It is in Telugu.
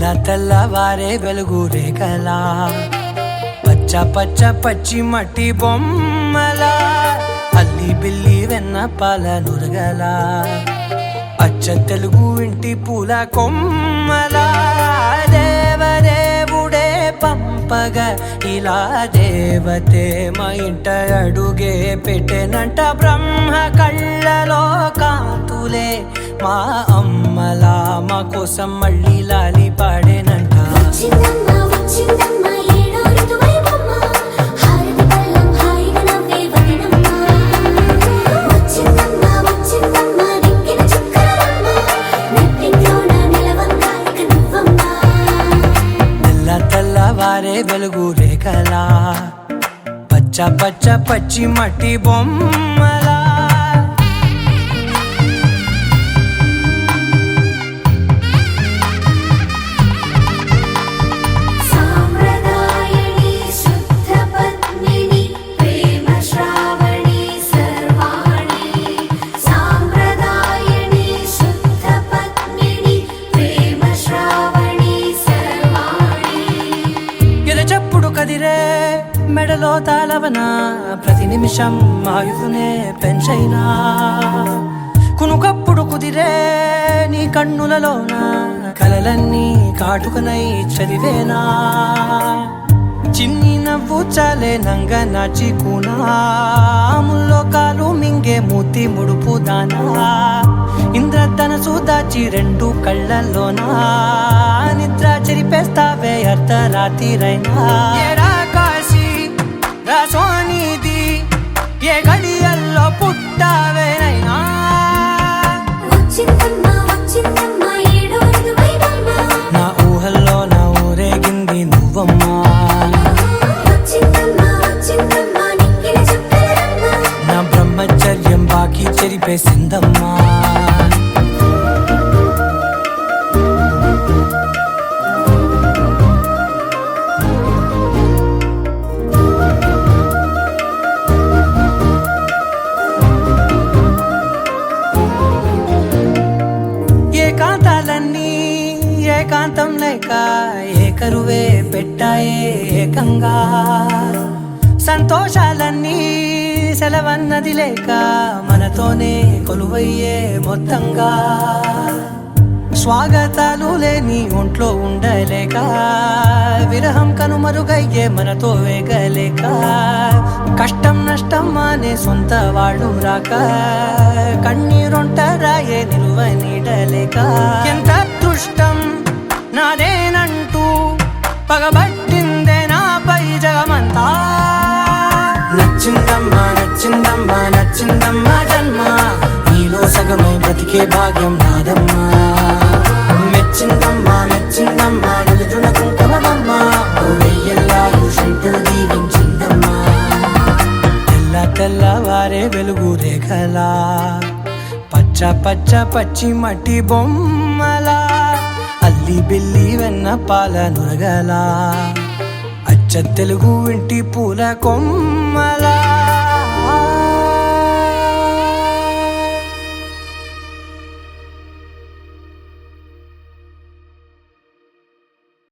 తెల్లవారే వెలుగు రేఖలా పచ్చ పచ్చ పచ్చి మట్టి బొమ్మలా అల్లి బిల్లి వెన్న పాల నురగలా అచ్చ తెలుగు ఇంటి పూల కొమ్మలా దేవదేవుడే పంపగా ఇలా దేవతే మా ఇంట అడుగే పెట్టెనంట బ్రహ్మ కళ్ళలో కాంతులే మా అమ్మలా మా కోసం మళ్ళీ లాలి పాడేనంట తెల్లవారే వెలుగు రేఖలా పచ్చ పచ్చ పచ్చి మట్టి బొమ్మలా కదిరే మెడలో తాళవన ప్రతి నిమిషం ఆయుధునే పెంచైనా కునుకప్పుడు కుదిరే నీ కన్నులలోన కలలన్నీ కాటుకనై చదివేనా చిన్ని నవ్వు చాలే నంగ నాచి కూనాముల్లో కాలు మింగే మూతి ముడుపు దానా ఇంద్రధనసు దాచి రెండు కళ్ళల్లోనా నిద్ర చెరిపేస్తావే అర్ధరాత్రిరైనా కాశీ రాసోనిది ఏ గడియల్లో పుట్టావేనైనా నా ఊహల్లో నా ఊరేగింది నువ్వమ్మా నా బ్రహ్మచర్యం బాకీ చెరిపేసిందమ్మా ఏకాంతాలన్నీ ఏకాంతం లేక ఏకరువే పెట్టాయే ఏకంగా సంతోషాలన్నీ సెలవన్నది లేక మనతోనే కొలువయ్యే మొత్తంగా స్వాగతాలు లేని ఒంట్లో ఉండలేక విరహం కనుమరుగయ్యే మనతో వేగలేక కష్టం నష్టం అనే సొంత వాళ్ళు రాక కన్నీరొంటరాయే నిలువ నీడలేక ఎంత అదృష్టం నాదేనంటూ పగబట్టిందే నాపై జగమంతా నచ్చిందమ్మా నచ్చిందమ్మా నచ్చిందమ్మా జన్మ నీలో సగమై బ్రతికే భాగ్యం నాదమ్మా మెచ్చిందమ్మా మెచ్చిందమ్మా నిలుచున కుంకుమమ్మా వెయ్యల్లాలు శంకరు దీవించిందమ్మా తెల్లవారే వెలుగు రేఖలా పచ్చ పచ్చ పచ్చి మట్టి బొమ్మలా అల్లి బిల్లి వెన్న పాల నురగలా అచ్చ తెలుగు ఇంటి పూల కొమ్మలా